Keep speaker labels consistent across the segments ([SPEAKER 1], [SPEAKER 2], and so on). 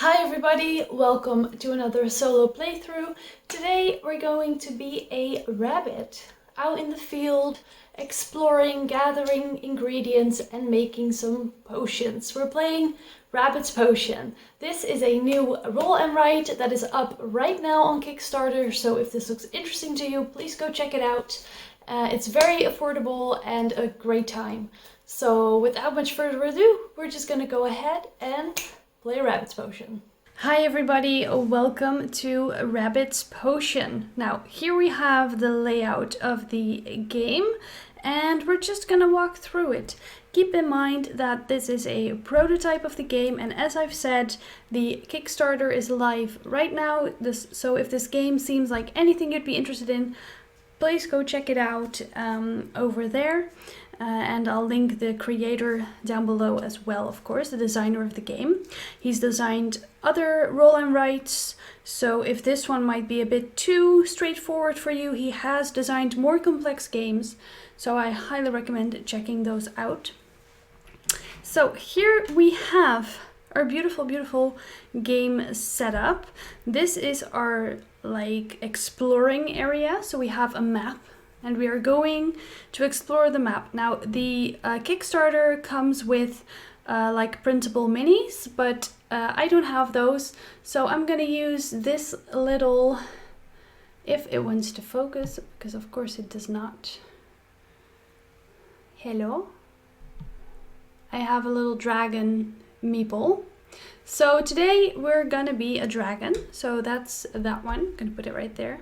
[SPEAKER 1] Hi everybody, welcome to another solo playthrough. Today we're going to be a rabbit out in the field, exploring, gathering ingredients and making some potions. We're playing Rabbit's Potion. This is a new roll and write that is up right now on Kickstarter, so if this looks interesting to you, please go check it out. It's very affordable and a great time. So without much further ado, we're just gonna go ahead and play Rabbit's Potion. Hi everybody, welcome to Rabbit's Potion. Now here we have the layout of the game and we're just gonna walk through it. Keep in mind that this is a prototype of the game, and as I've said, the Kickstarter is live right now. So if this game seems like anything you'd be interested in, please go check it out over there. And I'll link the creator down below as well, of course, the designer of the game. He's designed other roll and writes, so if this one might be a bit too straightforward for you, he has designed more complex games, so I highly recommend checking those out. So here we have our beautiful game set up. This is our exploring area, so we have a map and we are going to explore the map. Now the Kickstarter comes with printable minis, but I don't have those, so I'm gonna use this little, if it wants to focus, because of course it does not. Hello. I have a little dragon meeple. So today we're gonna be a dragon, so that's that one. I'm gonna put it right there.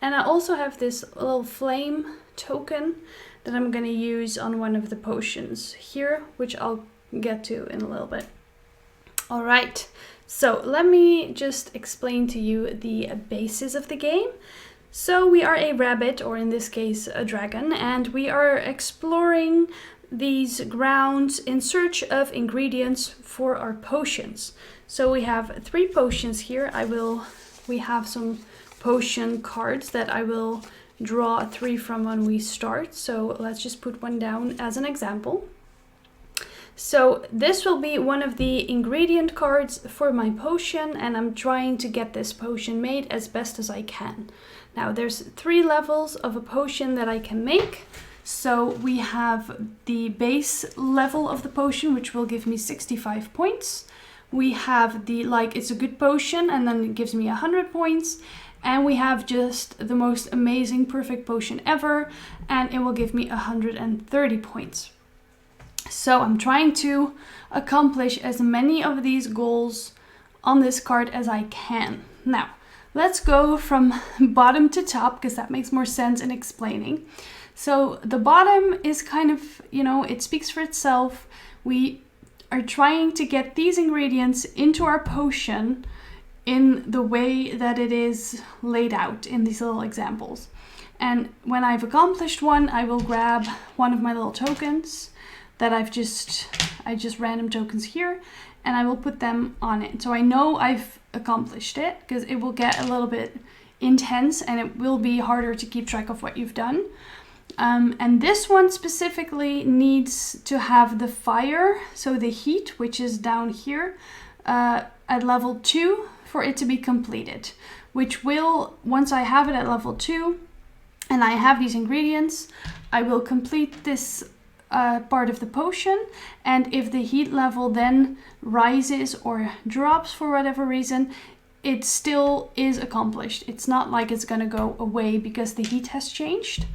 [SPEAKER 1] And I also have this little flame token that I'm gonna use on one of the potions here, which I'll get to in a little bit. All right, so let me just explain to you the basis of the game. So we are a rabbit, or in this case a dragon, and we are exploring these grounds in search of ingredients for our potions. So we have 3 potions here. We have some potion cards that I will draw 3 from when we start. So let's just put one down as an example. So this will be one of the ingredient cards for my potion, and I'm trying to get this potion made as best as I can. Now there's 3 levels of a potion that I can make. So we have the base level of the potion, which will give me 65 points. We have the it's a good potion, and then it gives me 100 points. And we have just the most amazing perfect potion ever, and it will give me 130 points. So I'm trying to accomplish as many of these goals on this card as I can. Now, let's go from bottom to top, because that makes more sense in explaining. So the bottom is kind of, it speaks for itself. We are trying to get these ingredients into our potion in the way that it is laid out in these little examples. And when I've accomplished one, I will grab one of my little tokens that I just random tokens here, and I will put them on it. So I know I've accomplished it, because it will get a little bit intense and it will be harder to keep track of what you've done. And this one specifically needs to have the fire, so the heat, which is down here, at level 2 for it to be completed, which will, once I have it at level 2 and I have these ingredients, I will complete this part of the potion. And if the heat level then rises or drops for whatever reason, it still is accomplished. It's not like it's gonna go away because the heat has changed.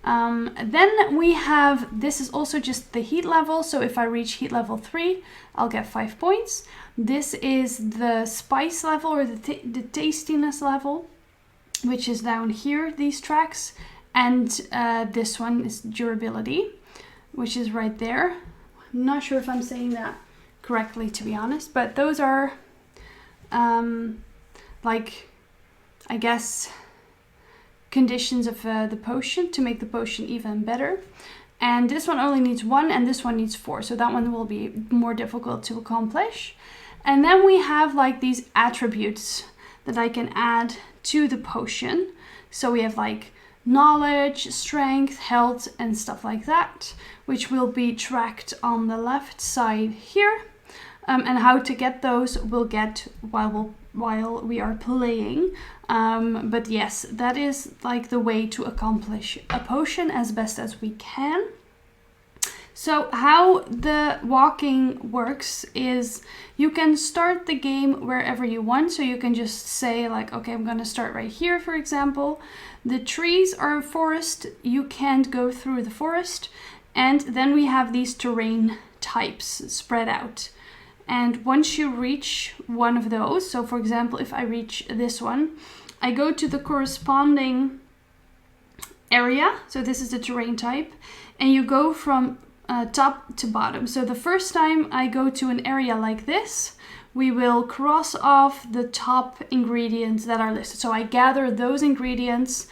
[SPEAKER 1] Then we have, this is also just the heat level, so if I reach heat level 3, I'll get 5 points. This is the spice level, or the tastiness level, which is down here, these tracks. And this one is durability, which is right there. I'm not sure if I'm saying that correctly, to be honest, but those are I guess conditions of the potion to make the potion even better. And this one only needs 1 and this one needs 4, so that one will be more difficult to accomplish. And then we have these attributes that I can add to the potion. So we have knowledge, strength, health, and stuff like that, which will be tracked on the left side here. and how to get those we'll get while we are playing. But yes, that is like the way to accomplish a potion as best as we can. So how the walking works is you can start the game wherever you want. So you can just say like, okay, I'm going to start right here, for example. The trees are a forest. You can't go through the forest. And then we have these terrain types spread out. And once you reach one of those, so for example, if I reach this one, I go to the corresponding area. So this is the terrain type. And you go from top to bottom. So the first time I go to an area like this, we will cross off the top ingredients that are listed. So I gather those ingredients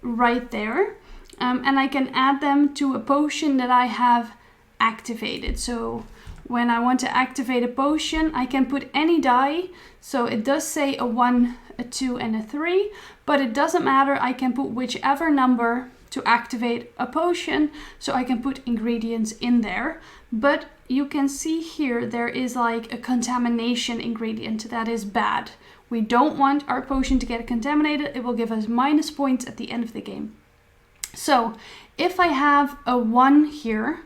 [SPEAKER 1] right there, and I can add them to a potion that I have activated. So when I want to activate a potion, I can put any die. So it does say a 1, a 2, and a 3, but it doesn't matter. I can put whichever number to activate a potion, so I can put ingredients in there. But you can see here there is like a contamination ingredient that is bad. We don't want our potion to get contaminated. It will give us minus points at the end of the game. So if I have a 1 here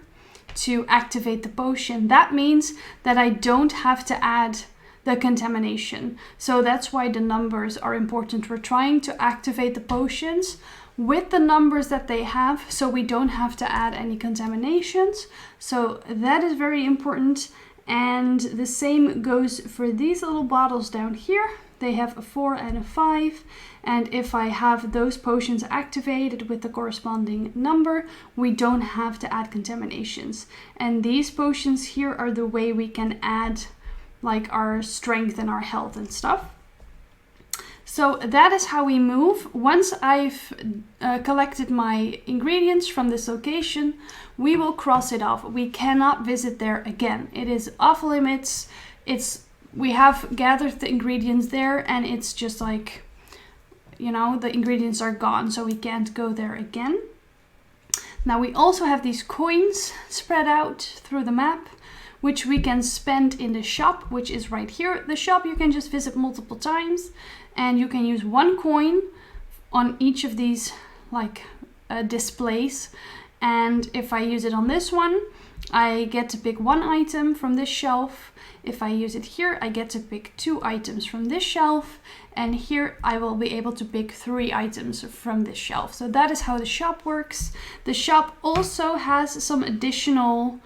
[SPEAKER 1] to activate the potion, that means that I don't have to add the contamination. So that's why the numbers are important. We're trying to activate the potions with the numbers that they have, so we don't have to add any contaminations. So that is very important. And the same goes for these little bottles down here. They have a 4 and a 5. And if I have those potions activated with the corresponding number, we don't have to add contaminations. And these potions here are the way we can add like our strength and our health and stuff. So that is how we move. Once I've collected my ingredients from this location, we will cross it off. We cannot visit there again. It is off limits. We have gathered the ingredients there, and it's just like, you know, the ingredients are gone, so we can't go there again. Now we also have these coins spread out through the map, which we can spend in the shop, which is right here. The shop you can just visit multiple times, and you can use 1 coin on each of these like displays. And if I use it on this one, I get to pick 1 item from this shelf. If I use it here, I get to pick 2 items from this shelf. And here I will be able to pick 3 items from this shelf. So that is how the shop works. The shop also has some additional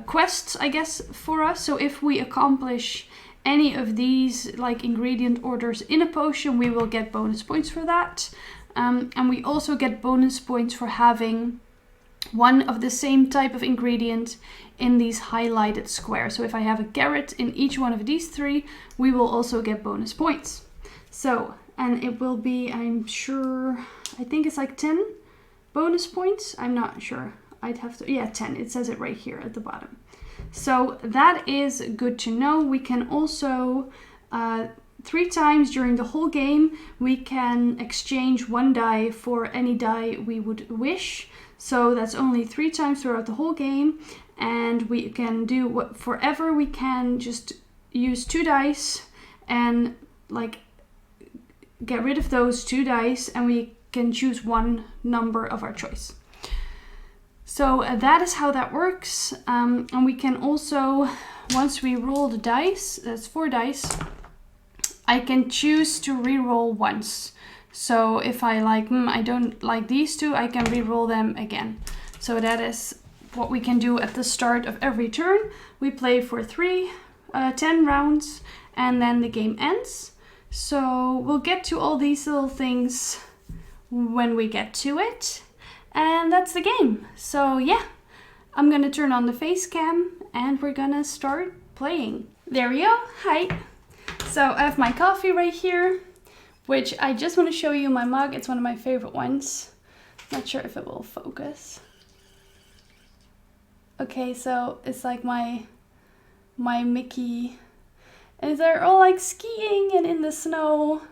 [SPEAKER 1] quests, I guess, for us. So if we accomplish any of these like ingredient orders in a potion, we will get bonus points for that. And we also get bonus points for having one of the same type of ingredient in these highlighted squares. So if I have a carrot in each one of these 3, we will also get bonus points. So, and it will be, I'm sure, I think it's like 10 bonus points. I'm not sure. I'd have to, yeah, 10. It says it right here at the bottom. So that is good to know. We can also, 3 times during the whole game, we can exchange 1 die for any die we would wish. So that's only 3 times throughout the whole game. And we can do what forever. We can just use 2 dice and like get rid of those 2 dice, and we can choose 1 number of our choice. So that is how that works. And we can also, once we roll the dice, that's 4 dice, I can choose to re-roll once. So if I like, I don't like these 2, I can re-roll them again. So that is what we can do at the start of every turn. We play for 10 rounds, and then the game ends. So we'll get to all these little things when we get to it. And that's the game. So yeah, I'm gonna turn on the face cam and we're gonna start playing. There we go. Hi. So I have my coffee right here, which I just want to show you my mug. It's one of my favorite ones. Not sure if it will focus. Okay, so it's like my Mickey, and they're all like skiing and in the snow.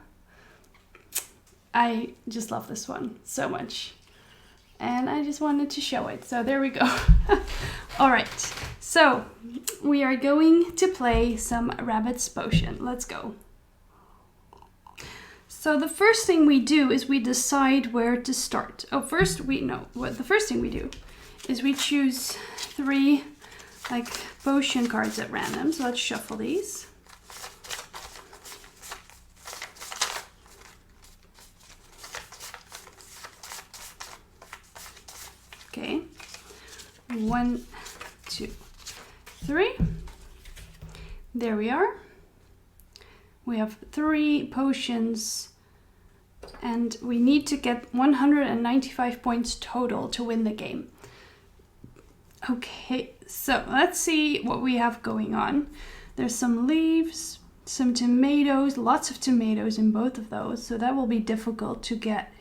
[SPEAKER 1] I just love this one so much, and I just wanted to show it. So there we go. All right, So we are going to play some Rabbit's Potion. Let's go. So the first thing we do is we decide where to start. Oh, the first thing we do is we choose 3 like potion cards at random. So let's shuffle these. Okay, 1, 2, 3. There we are. We have 3 potions and we need to get 195 points total to win the game. Okay, so let's see what we have going on. There's some leaves, some tomatoes, lots of tomatoes in both of those, so that will be difficult to get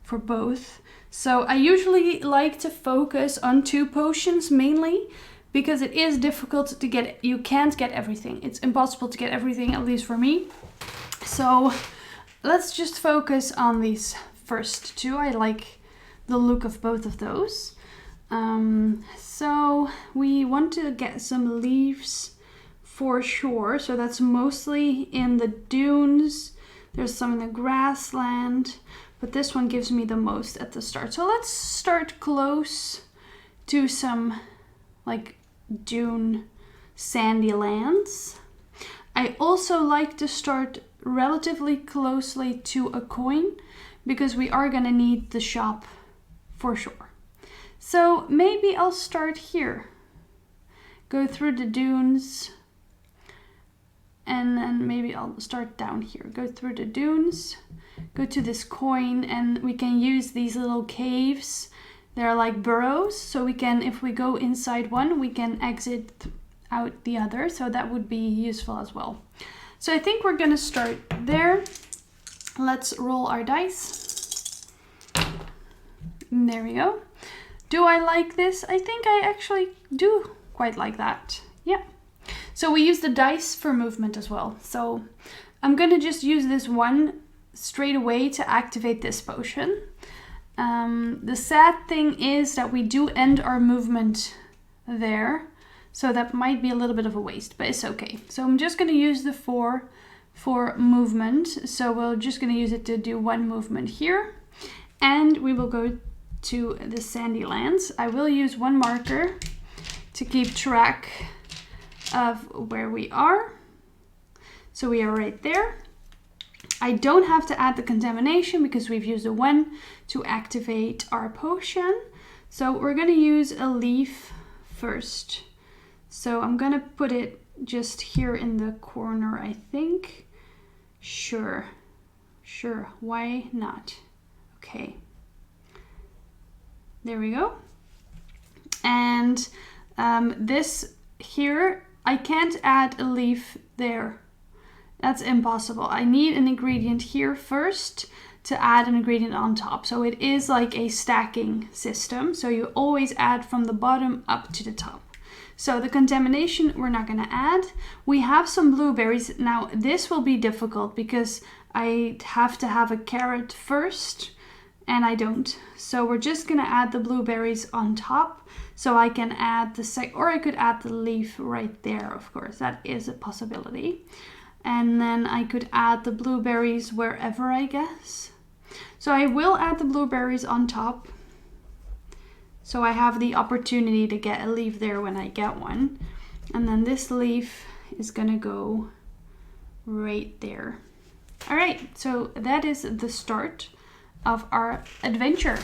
[SPEAKER 1] for both. So I usually like to focus on 2 potions mainly, because it is difficult to get, you can't get everything. It's impossible to get everything, at least for me. So let's just focus on these first 2. I like the look of both of those. So we want to get some leaves for sure. So that's mostly in the dunes. There's some in the grassland, but this one gives me the most at the start. So let's start close to some like dune sandy lands. I also like to start relatively closely to a coin because we are gonna need the shop for sure. So maybe I'll start here, go through the dunes, and then maybe I'll start down here, go through the dunes, go to this coin, and we can use these little caves. They're like burrows, so we can, if we go inside one, we can exit out the other, so that would be useful as well. So I think we're gonna start there. Let's roll our dice. And there we go. Do I like this? I think I actually do quite like that. Yeah. So we use the dice for movement as well. So I'm gonna just use this one straight away to activate this potion. The sad thing is that we do end our movement there, so that might be a little bit of a waste, but it's okay. So I'm just going to use the 4 for movement. So we're just going to use it to do 1 movement here, and we will go to the sandy lands. I will use 1 marker to keep track of where we are. So we are right there. I don't have to add the contamination because we've used a 1 to activate our potion. So we're going to use a leaf first. So I'm going to put it just here in the corner, I think. Sure, why not? Okay. There we go. And this here, I can't add a leaf there. That's impossible. I need an ingredient here first to add an ingredient on top. So it is like a stacking system. So you always add from the bottom up to the top. So the contamination we're not going to add. We have some blueberries. Now this will be difficult because I have to have a carrot first and I don't. So we're just going to add the blueberries on top. So I can add or I could add the leaf right there, of course. That is a possibility. And then I could add the blueberries wherever, I guess. So I will add the blueberries on top. So I have the opportunity to get a leaf there when I get one. And then this leaf is gonna go right there. All right, so that is the start of our adventure.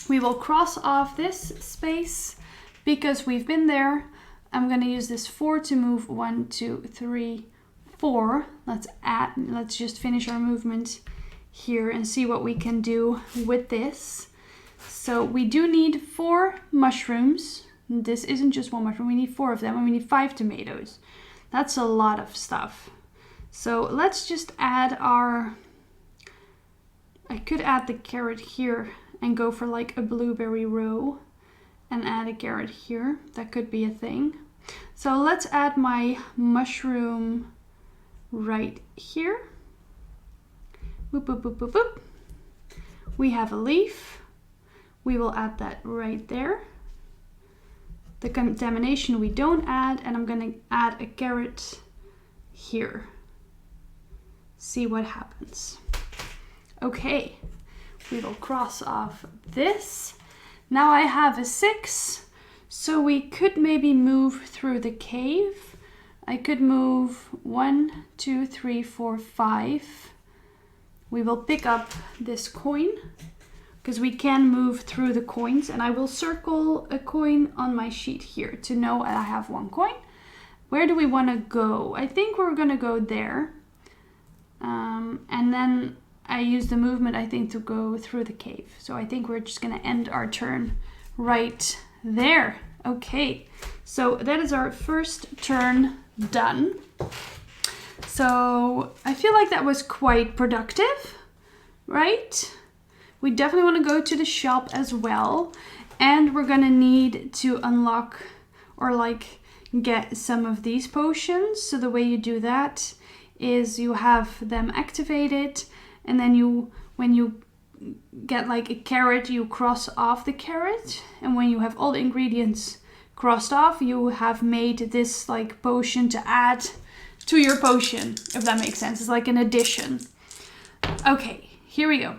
[SPEAKER 1] We will cross off this space because we've been there. I'm gonna use this 4 to move 1, 2, 3, 4. Let's just finish our movement here and see what we can do with this. So we do need 4 mushrooms. This isn't just 1 mushroom, we need 4 of them, and we need 5 tomatoes. That's a lot of stuff. So let's just add I could add the carrot here and go for like a blueberry row and add a carrot here. That could be a thing. So let's add my mushroom right here. Boop, boop, boop, boop, boop. We have a leaf. We will add that right there. The contamination we don't add, and I'm gonna add a carrot here. See what happens. Okay, we will cross off this. Now I have a 6, so we could maybe move through the cave. I could move 1, 2, 3, 4, 5. We will pick up this coin, because we can move through the coins, and I will circle a coin on my sheet here to know I have 1 coin. Where do we want to go? I think we're going to go there. And then I use the movement, I think, to go through the cave. So I think we're just going to end our turn right there. Okay, so that is our first turn done. So I feel like that was quite productive, right? We definitely want to go to the shop as well. And we're going to need to unlock or like get some of these potions. So the way you do that is you have them activated, and then you, when you get like a carrot, you cross off the carrot, and when you have all the ingredients crossed off, you have made this like potion to add to your potion, if that makes sense. It's like an addition. Okay, here we go.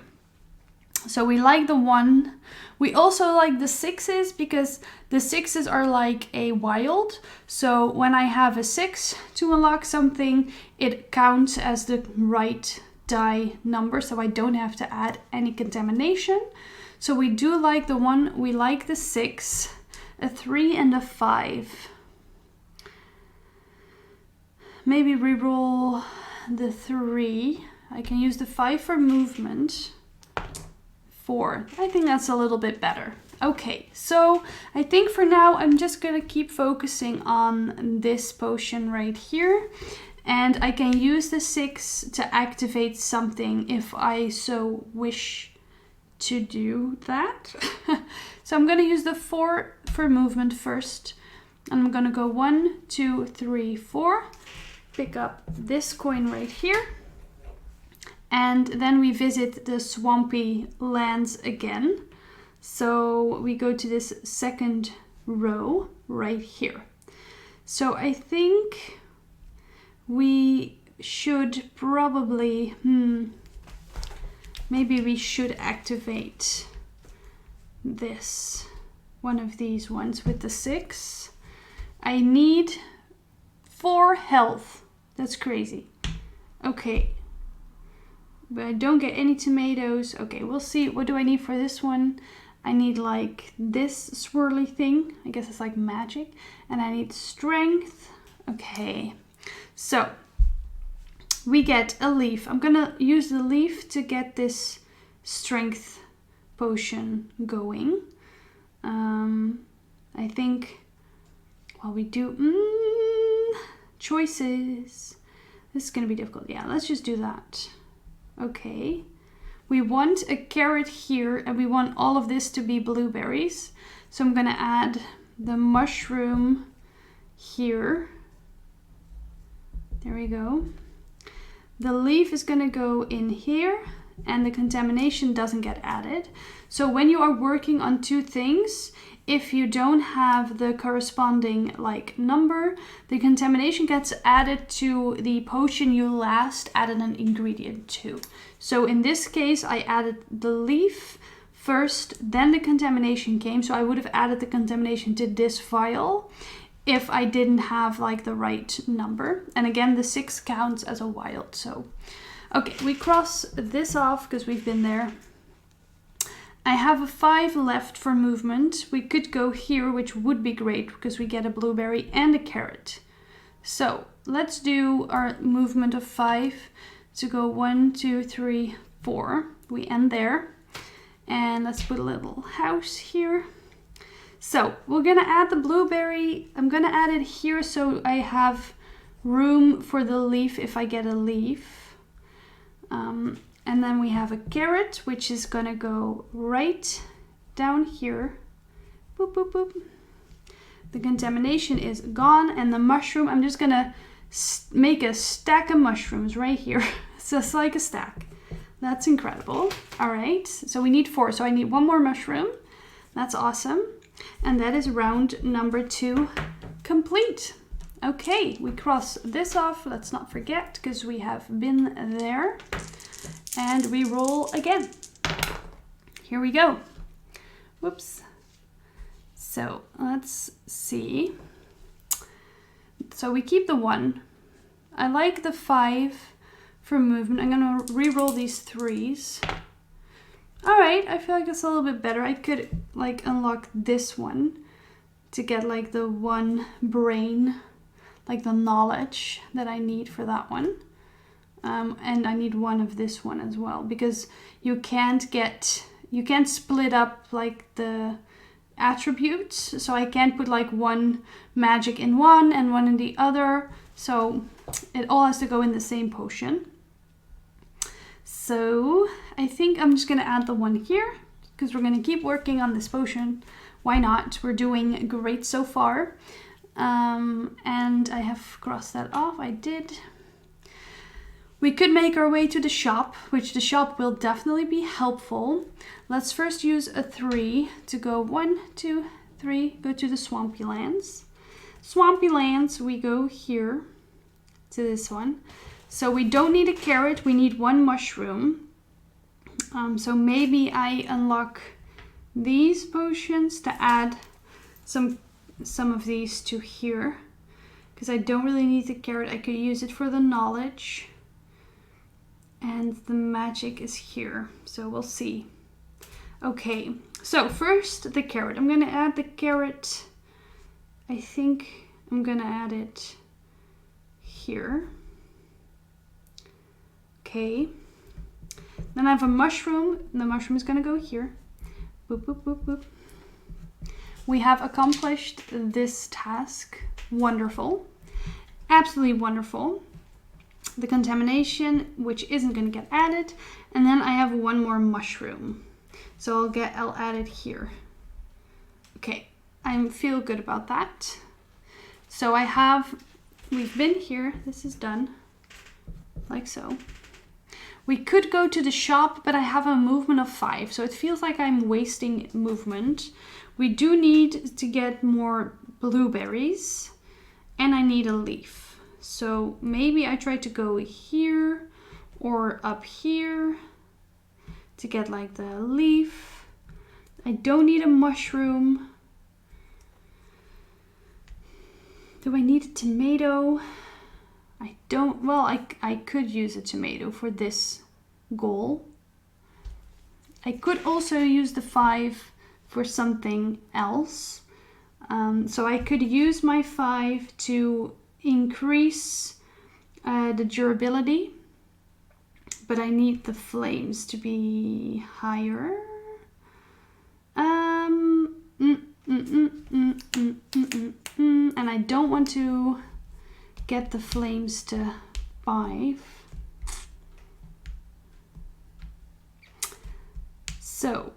[SPEAKER 1] So we like the 1. We also like the 6s because the 6s are like a wild. So when I have a 6 to unlock something, it counts as the right die number. So I don't have to add any contamination. So we do like the 1. We like the 6, a 3 and a 5. Maybe reroll the 3. I can use the 5 for movement. 4. I think that's a little bit better. Okay, so I think for now I'm just gonna keep focusing on this potion right here, and I can use the 6 to activate something if I so wish to do that. So I'm gonna use the 4 for movement first, and I'm gonna go 1, 2, 3, 4. Pick up this coin right here. And then we visit the swampy lands again. So we go to this second row right here. So I think we should probably, maybe we should activate this, one of these ones with the 6. I need 4 health. That's crazy. Okay. But I don't get any tomatoes. Okay, we'll see. What do I need for this one? I need like this swirly thing. I guess it's like magic. And I need strength. Okay. So we get a leaf. I'm gonna use the leaf to get this strength potion going. I think while we do choices. This is gonna be difficult. Yeah, let's just do that. Okay, we want a carrot here, and we want all of this to be blueberries. So I'm gonna add the mushroom here. There we go. The leaf is gonna go in here, and the contamination doesn't get added. So when you are working on 2 things, if you don't have the corresponding like number, the contamination gets added to the potion you last added an ingredient to. So in this case, I added the leaf first, then the contamination came. So I would have added the contamination to this vial if I didn't have like the right number. And again, the 6 counts as a wild. So, okay, we cross this off because we've been there. I have a 5 left for movement. We could go here, which would be great because we get a blueberry and a carrot. So let's do our movement of 5 to go 1, 2, 3, 4. We end there. And let's put a little house here. So we're gonna add the blueberry. I'm gonna add it here so I have room for the leaf if I get a leaf. And then we have a carrot, which is gonna go right down here. Boop, boop, boop. The contamination is gone, and the mushroom, I'm just gonna make a stack of mushrooms right here. It's just like a stack. That's incredible. All right, so we need 4. So I need 1 more mushroom. That's awesome. And that is round number 2 complete. Okay, we cross this off. Let's not forget, because we have been there. And we roll again. Here we go. Whoops. So let's see. So we keep the 1. I like the 5 for movement. I'm gonna re-roll these 3s. All right, I feel like it's a little bit better. I could like unlock this one to get like the 1 brain, like the knowledge that I need for that one. And I need 1 of this one as well, because you can't split up like the attributes. So I can't put like 1 magic in one and 1 in the other. So it all has to go in the same potion. So I think I'm just going to add the 1 here, because we're going to keep working on this potion. Why not? We're doing great so far. And I have crossed that off. I did. We could make our way to the shop, which the shop will definitely be helpful. Let's first use a 3 to go 1, 2, 3, go to the Swampy Lands. Swampy Lands, we go here to this one. So we don't need a carrot, we need 1 mushroom. So maybe I unlock these potions to add some of these to here, because I don't really need the carrot. I could use it for the knowledge, and the magic is here, so we'll see. Okay, so first the carrot. I'm gonna add the carrot. I think I'm gonna add it here. Okay, then I have a mushroom, and the mushroom is gonna go here. Boop, boop, boop, boop. We have accomplished this task. Wonderful. Absolutely wonderful. The contamination, which isn't gonna get added. And then I have 1 more mushroom. So I'll add it here. Okay, I feel good about that. So we've been here, this is done, like so. We could go to the shop, but I have a movement of 5, so it feels like I'm wasting movement. We do need to get more blueberries, and I need a leaf. So maybe I try to go here or up here to get like the leaf. I don't need a mushroom. Do I need a tomato? I don't. Well, I could use a tomato for this goal. I could also use the 5 for something else. So I could use my 5 to increase the durability, but I need the flames to be higher. And I don't want to get the flames to 5. So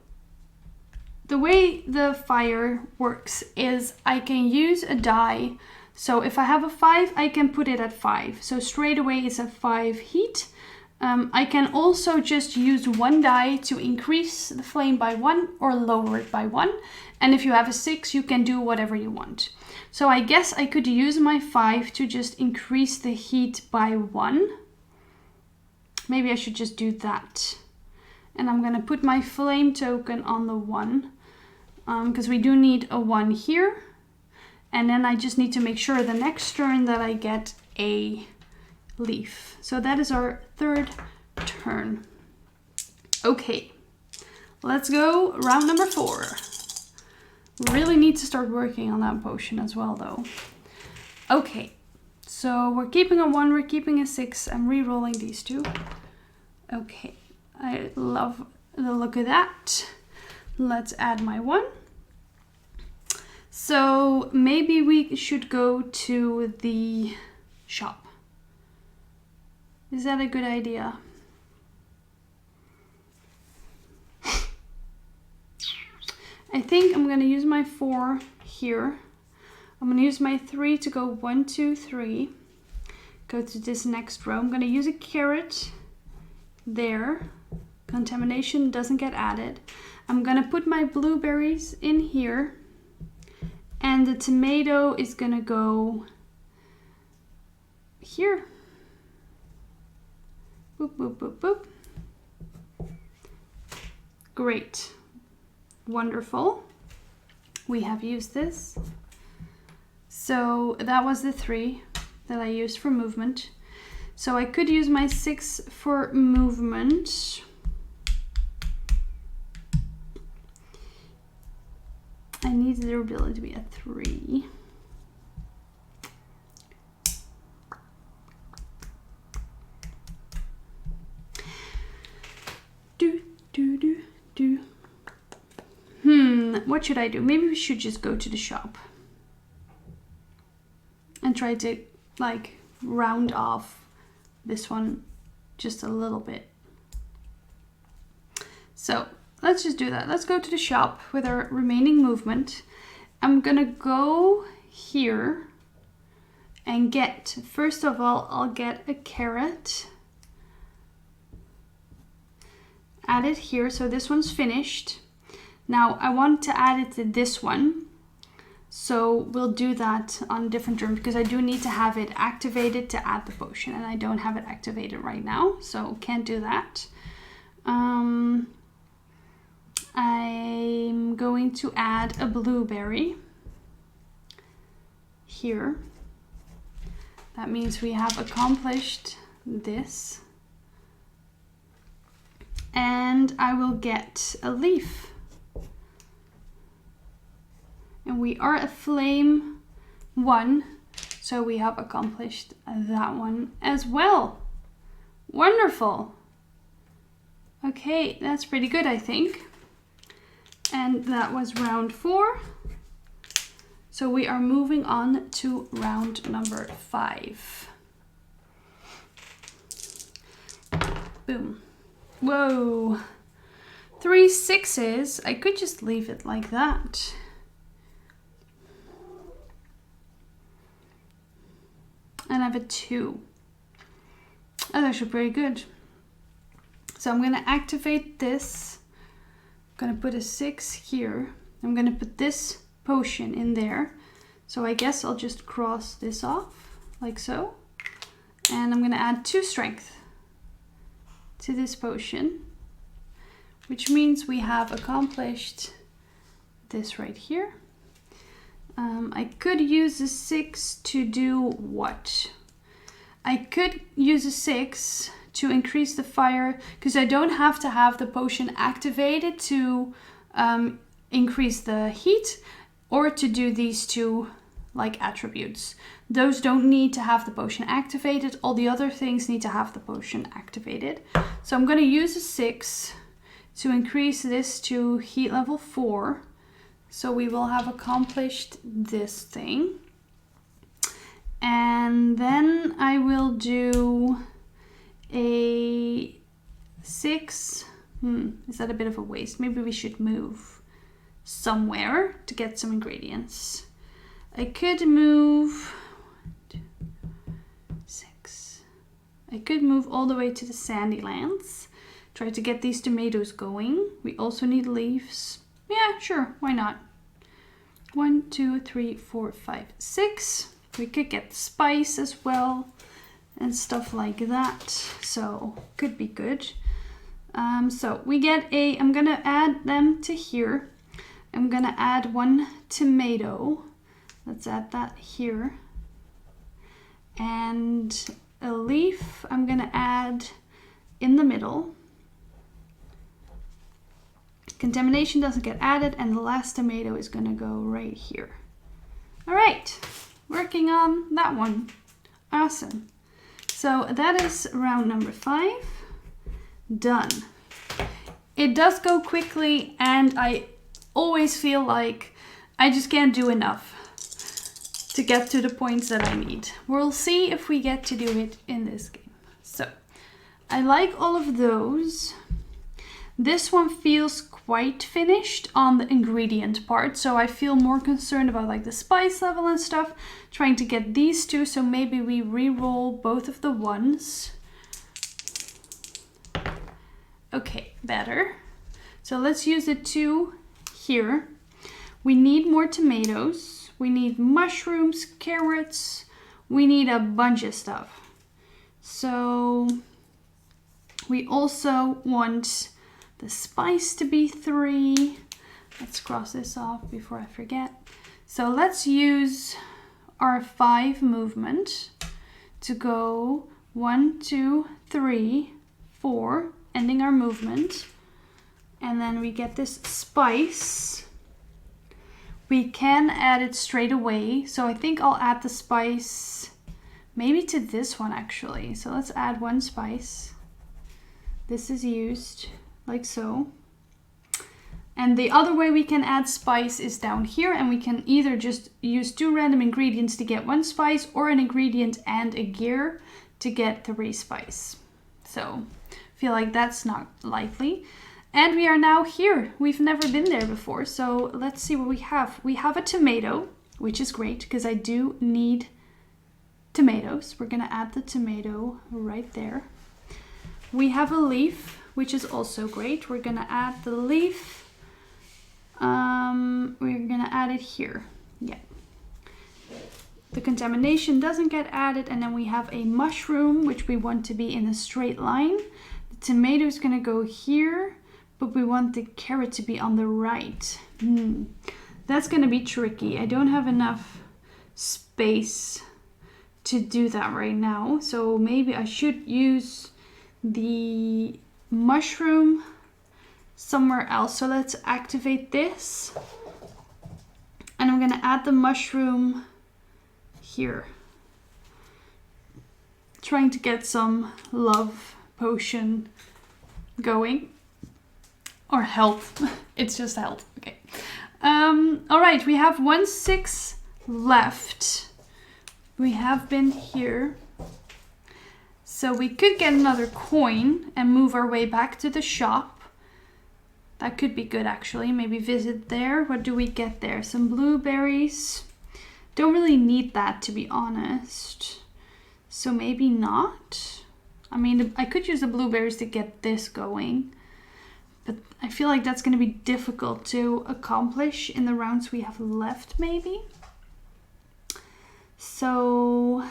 [SPEAKER 1] the way the fire works is I can use a die. So if I have a 5, I can put it at 5. So straight away it's a 5 heat. I can also just use 1 die to increase the flame by 1 or lower it by 1. And if you have a 6, you can do whatever you want. So I guess I could use my 5 to just increase the heat by 1. Maybe I should just do that. And I'm gonna put my flame token on the 1, because we do need a 1 here. And then I just need to make sure the next turn that I get a leaf. So that is our 3rd turn. Okay, let's go round number 4. Really need to start working on that potion as well though. Okay, so we're keeping a 1, we're keeping a 6. I'm re-rolling these 2. Okay, I love the look of that. Let's add my 1. So maybe we should go to the shop. Is that a good idea? I think I'm gonna use my 4 here. I'm gonna use my 3 to go 1, 2, 3. Go to this next row. I'm gonna use a carrot there. Contamination doesn't get added. I'm gonna put my blueberries in here. And the tomato is gonna go here. Boop, boop, boop, boop. Great. Wonderful. We have used this. So that was the 3 that I used for movement. So I could use my 6 for movement. I need the durability to be a 3. What should I do? Maybe we should just go to the shop and try to like round off this one just a little bit. So let's just do that. Let's go to the shop with our remaining movement. I'm gonna go here and get, first of all, I'll get a carrot. Add it here, so this one's finished. Now I want to add it to this one. So we'll do that on different terms because I do need to have it activated to add the potion, and I don't have it activated right now, so can't do that. I'm going to add a blueberry here. That means we have accomplished this. And I will get a leaf. And we are a flame 1, so we have accomplished that one as well. Wonderful. Okay, that's pretty good, I think. And that was round 4. So we are moving on to round number 5. Boom. Whoa. 3 6s. I could just leave it like that. And I have a 2. That's actually pretty good. So I'm going to activate this. I'm going to put a 6 here. I'm going to put this potion in there. So I guess I'll just cross this off like so. And I'm going to add 2 strength to this potion, which means we have accomplished this right here. I could use a 6 to do what? I could use a 6 to increase the fire, because I don't have to have the potion activated to increase the heat, or to do these 2 like attributes. Those don't need to have the potion activated. All the other things need to have the potion activated. So I'm going to use a 6 to increase this to heat level 4. So we will have accomplished this thing. And then I will do a 6. Is that a bit of a waste? Maybe we should move somewhere to get some ingredients. I could move 6. I could move all the way to the sandy lands. Try to get these tomatoes going. We also need leaves. Yeah, sure, why not? 1, 2, 3, 4, 5, 6. We could get spice as well and stuff like that. So could be good. So we get a, I'm gonna add them to here. I'm gonna add 1 tomato. Let's add that here. And a leaf I'm gonna add in the middle. Contamination doesn't get added, and the last tomato is gonna go right here. All right, working on that one. Awesome. So that is round number 5, done. It does go quickly, and I always feel like I just can't do enough to get to the points that I need. We'll see if we get to do it in this game. So I like all of those. This one feels quite finished on the ingredient part, so I feel more concerned about like the spice level and stuff, trying to get these 2, so maybe we re-roll both of the 1s. Okay, better. So let's use the 2 here. We need more tomatoes. we need mushrooms, carrots, we need a bunch of stuff. So we also want the spice to be 3. Let's cross this off before I forget. So let's use our 5 movement to go 1, 2, 3, 4, ending our movement. And then we get this spice. We can add it straight away. So I think I'll add the spice maybe to this one actually. So let's add 1 spice. This is used like so. And the other way we can add spice is down here, and we can either just use 2 random ingredients to get 1 spice, or an ingredient and a gear to get 3 spice. So I feel like that's not likely. And we are now here. We've never been there before. So let's see what we have. We have a tomato, which is great because I do need tomatoes. We're gonna add the tomato right there. We have a leaf, which is also great. We're gonna add the leaf. We're gonna add it here. Yeah. The contamination doesn't get added, and then we have a mushroom, which we want to be in a straight line. The tomato is gonna go here, but we want the carrot to be on the right. That's gonna be tricky. I don't have enough space to do that right now. So maybe I should use the mushroom somewhere else. So let's activate this. And I'm gonna add the mushroom here. Trying to get some love potion going. Or health. It's just health. Okay. All right, we have 1/6 left. We have been here. So we could get another coin and move our way back to the shop. That could be good actually. Maybe visit there. What do we get there? Some blueberries. Don't really need that, to be honest. So maybe not. I mean, I could use the blueberries to get this going. But I feel like that's going to be difficult to accomplish in the rounds we have left, maybe. So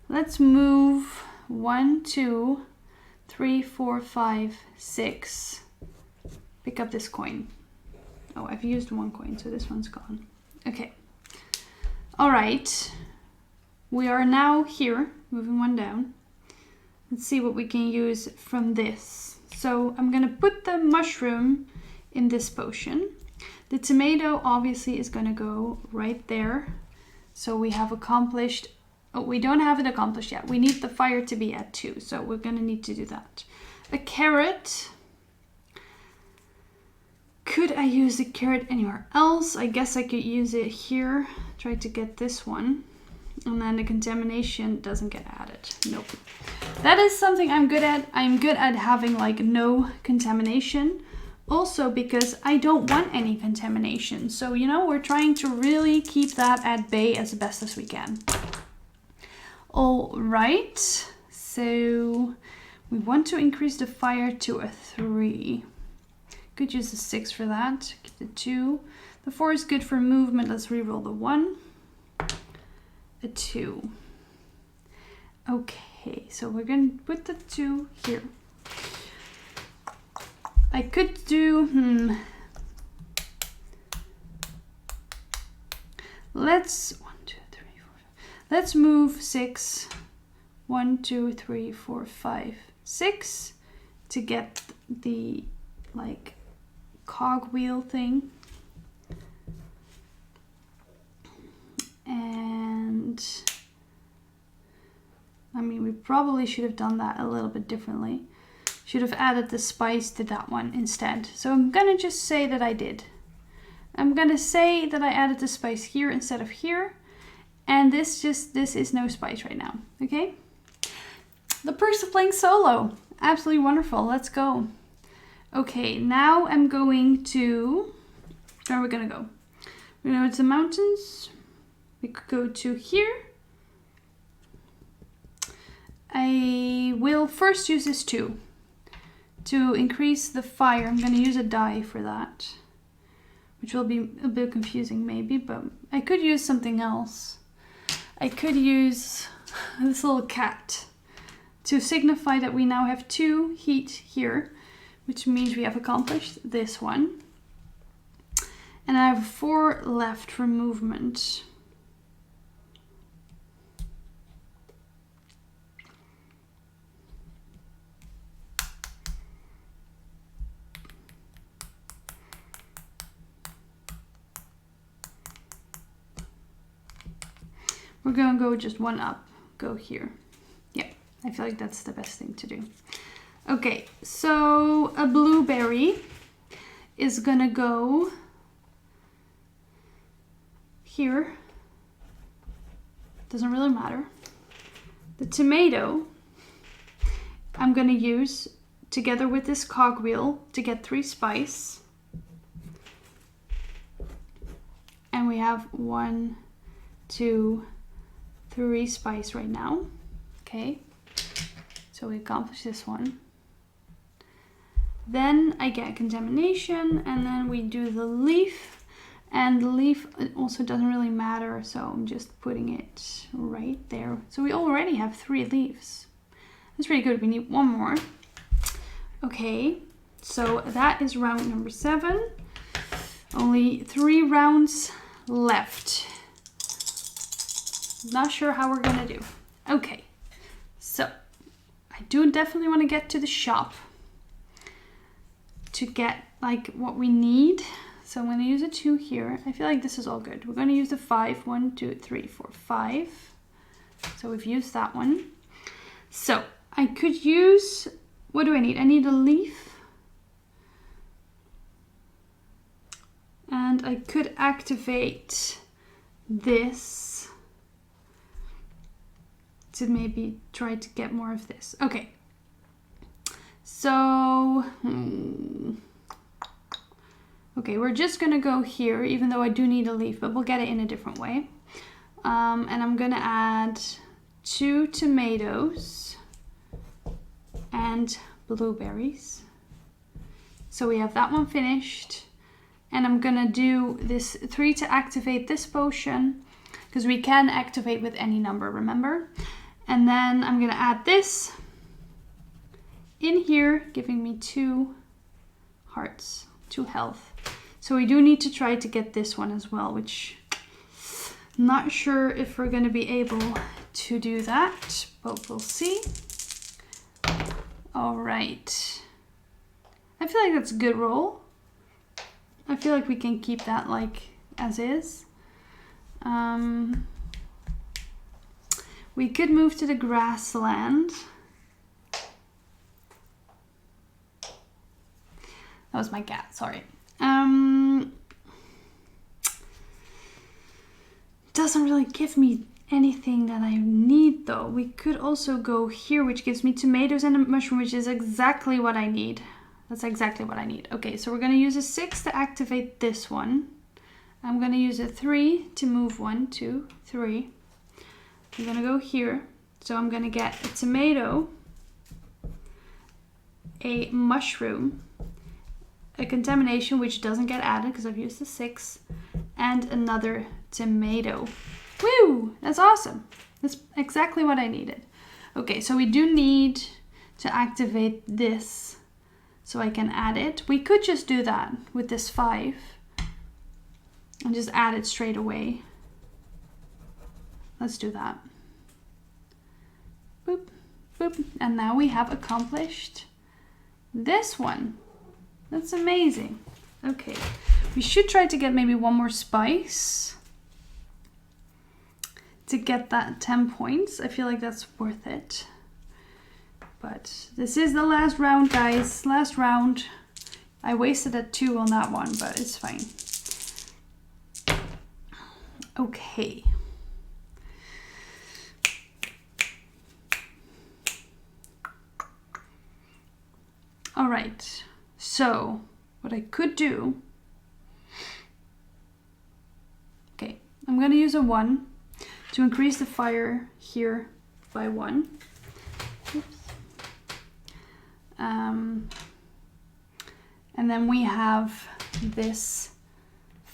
[SPEAKER 1] let's move 1, 2, 3, 4, 5, 6. Pick up this coin. Oh, I've used 1 coin, so this one's gone. Okay. All right. We are now here, moving 1 down. Let's see what we can use from this. So I'm gonna put the mushroom in this potion. The tomato obviously is gonna go right there. So we have accomplished, oh, we don't have it accomplished yet. We need the fire to be at 2, so we're gonna need to do that. A carrot. Could I use the carrot anywhere else? I guess I could use it here. Try to get this one. And then the contamination doesn't get added. Nope. That is something I'm good at. I'm good at having like no contamination. Also because I don't want any contamination. So, you know, we're trying to really keep that at bay as best as we can. All right. So we want to increase the fire to a 3. Could use a 6 for that. Get the 2. The 4 is good for movement. Let's reroll the 1. A 2. Okay, so we're gonna put the 2 here. I could do, let's 1, 2, 3, 4, 5. Let's move 6. 1, 2, 3, 4, 5, 6 to get the like cogwheel thing. And I mean, we probably should have done that a little bit differently. Should have added the spice to that one instead. So I'm gonna just say that I did. I'm gonna say that I added the spice here instead of here. And this is no spice right now, okay? The perks of playing solo. Absolutely wonderful, let's go. Okay, now I'm going to, where are we gonna go? We're gonna go to the mountains. We could go to here. I will first use this 2 to increase the fire. I'm going to use a die for that, which will be a bit confusing maybe, but I could use something else. I could use this little cat to signify that we now have 2 heat here, which means we have accomplished this one. And I have 4 left for movement. We're gonna go just 1 up, go here. Yeah, I feel like that's the best thing to do. Okay, so a blueberry is gonna go here. Doesn't really matter. The tomato I'm gonna use together with this cogwheel to get 3 spice. And we have 1, 2, 3 spice right now. Okay, so we accomplished this one. Then I get contamination, and then we do the leaf. And the leaf also doesn't really matter, so I'm just putting it right there. So we already have 3 leaves. That's pretty good. We need 1 more. Okay, so that is round number 7. Only 3 rounds left. Not sure how we're gonna do. Okay, so I do definitely want to get to the shop to get like what we need. So I'm going to use a 2 here. I feel like this is all good. We're going to use the 5. 1, 2, 3, 4, 5. So we've used that one. So I could use, what do I need? I need a leaf. And I could activate this to maybe try to get more of this. Okay. So, okay, we're just gonna go here, even though I do need a leaf, but we'll get it in a different way. And I'm gonna add 2 tomatoes and blueberries. So we have that one finished. And I'm gonna do this 3 to activate this potion, because we can activate with any number, remember? And then I'm gonna add this in here, giving me 2 hearts, 2 health. So we do need to try to get this one as well, which I'm not sure if we're gonna be able to do that, but we'll see. All right. I feel like that's a good roll. I feel like we can keep that like as is. We could move to the grassland. That was my cat, sorry. Doesn't really give me anything that I need though. We could also go here, which gives me tomatoes and a mushroom, which is exactly what I need. That's exactly what I need. Okay, so we're gonna use a 6 to activate this one. I'm gonna use a 3 to move 1, 2, 3. I'm gonna go here. So I'm gonna get a tomato, a mushroom, a contamination, which doesn't get added because I've used the 6, and another tomato. Woo! That's awesome. That's exactly what I needed. Okay, so we do need to activate this so I can add it. We could just do that with this 5 and just add it straight away. Let's do that. Boop, boop. And now we have accomplished this one. That's amazing. Okay, we should try to get maybe 1 more spice to get that 10 points. I feel like that's worth it. But this is the last round, guys. Last round. I wasted a 2 on that one, but it's fine. Okay. All right. So what I could do, okay, I'm gonna use a 1 to increase the fire here by 1. Oops. And then we have this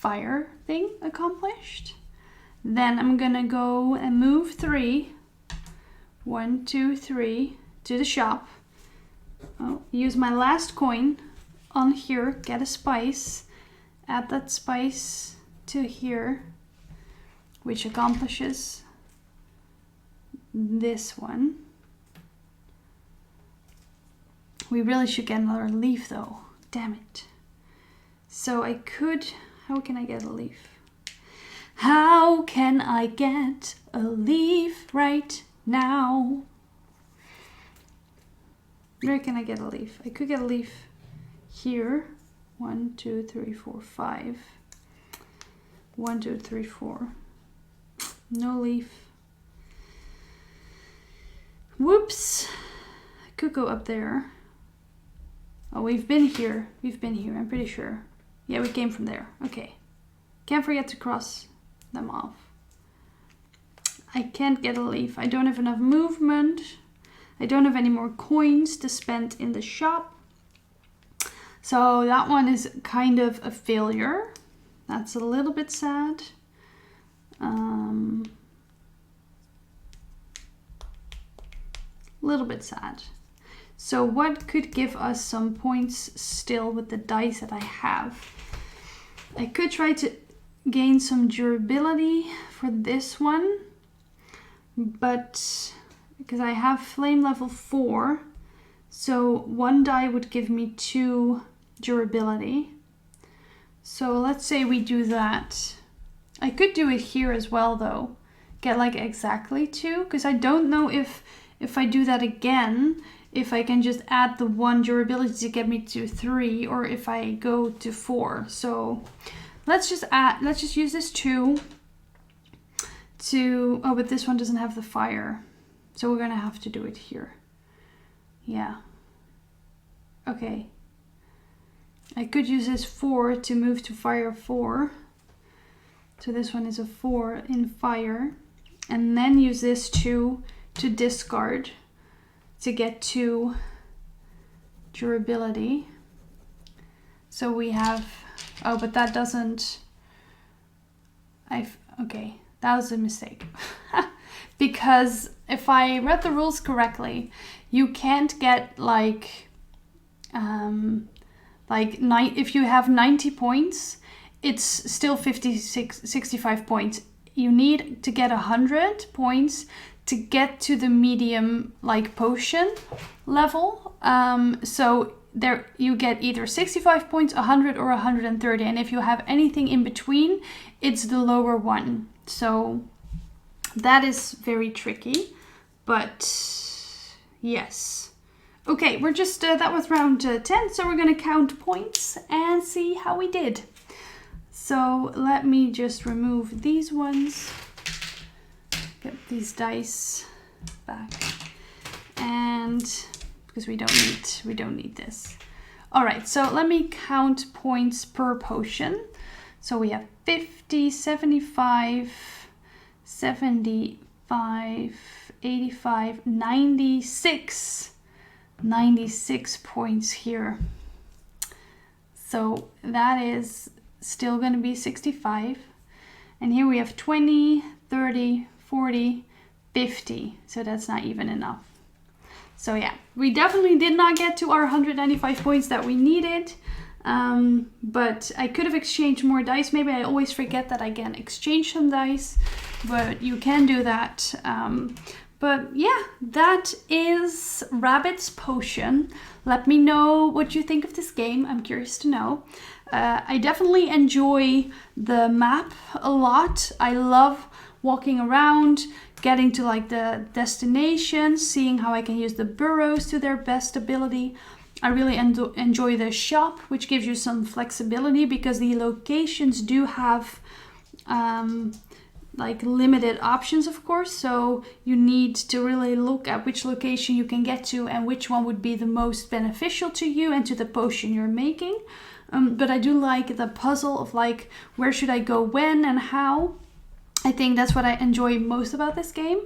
[SPEAKER 1] fire thing accomplished. Then I'm gonna go and move 3, 1, 2, 3 to the shop. Use my last coin on here, get a spice, add that spice to here, which accomplishes this one. We really should get another leaf though, damn it. So I could, how can I get a leaf? How can I get a leaf right now? Where can I get a leaf? I could get a leaf here. 1, 2, 3, 4, 5. 1, 2, 3, 4. No leaf. Whoops. I could go up there. Oh, we've been here. We've been here, I'm pretty sure. Yeah, we came from there. Okay. Can't forget to cross them off. I can't get a leaf. I don't have enough movement. I don't have any more coins to spend in the shop. So that one is kind of a failure. That's a little bit sad. Little bit sad. So what could give us some points still with the dice that I have? I could try to gain some durability for this one, but because I have flame level 4, so 1 die would give me 2 durability. So let's say we do that. I could do it here as well though, get like exactly 2, because I don't know if I do that again, if I can just add the 1 durability to get me to 3, or if I go to 4. So let's just use this 2 to, oh, but this one doesn't have the fire. So we're gonna have to do it here. Yeah. Okay. I could use this 4 to move to fire 4. So this one is a 4 in fire. And then use this 2 to discard to get 2 durability. So we have, oh, but that doesn't, okay, that was a mistake. Because if I read the rules correctly, you can't get if you have 90 points, it's still 65 points. You need to get 100 points to get to the medium potion level. So there you get either 65 points, 100 or 130. And if you have anything in between, it's the lower one. So that is very tricky, but yes. Okay, we're just, that was round 10, so we're gonna count points and see how we did. So let me just remove these ones, get these dice back, and because we don't need this. All right, so let me count points per potion. So we have 50, 75, 75, 85, 96 points here. So that is still going to be 65. And here we have 20, 30, 40, 50. So that's not even enough. So yeah, we definitely did not get to our 195 points that we needed. But I could have exchanged more dice. Maybe I always forget that I can exchange some dice, but you can do that. But yeah, that is Rabbit's Potion. Let me know what you think of this game. I'm curious to know. I definitely enjoy the map a lot. I love walking around, getting to the destination, seeing how I can use the burrows to their best ability. I really enjoy the shop, which gives you some flexibility because the locations do have limited options, of course. So you need to really look at which location you can get to and which one would be the most beneficial to you and to the potion you're making. But I do like the puzzle of where should I go when and how. I think that's what I enjoy most about this game.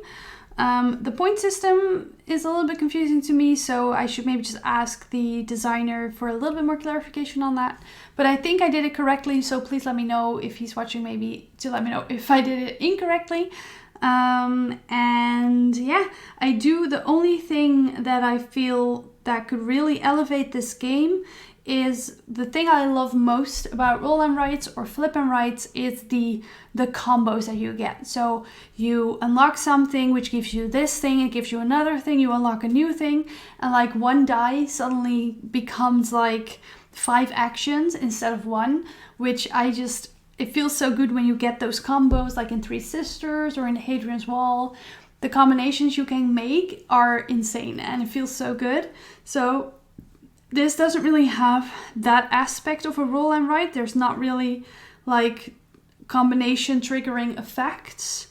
[SPEAKER 1] The point system is a little bit confusing to me, so I should maybe just ask the designer for a little bit more clarification on that. But I think I did it correctly, so please let me know if he's watching, maybe to let me know if I did it incorrectly. And yeah, the only thing that I feel that could really elevate this game is the thing I love most about roll and writes or flip and writes is the combos that you get. So you unlock something which gives you this thing, it gives you another thing, you unlock a new thing, and like one die suddenly becomes like 5 actions instead of 1, which it feels so good when you get those combos, like in Three Sisters or in Hadrian's Wall. The combinations you can make are insane and it feels so good. So this doesn't really have that aspect of a roll and write. There's not really like combination triggering effects.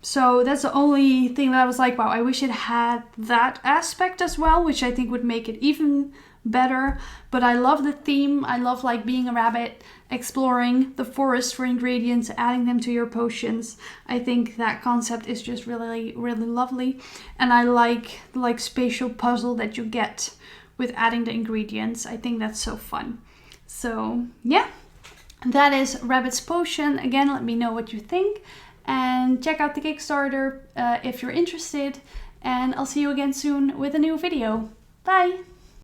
[SPEAKER 1] So that's the only thing that I was like, wow, I wish it had that aspect as well, which I think would make it even better. But I love the theme. I love like being a rabbit, exploring the forest for ingredients, adding them to your potions. I think that concept is just really, really lovely. And I like spatial puzzle that you get with adding the ingredients. I think that's so fun. So yeah, that is Rabbit's Potion. Again, let me know what you think and check out the Kickstarter if you're interested. And I'll see you again soon with a new video. Bye!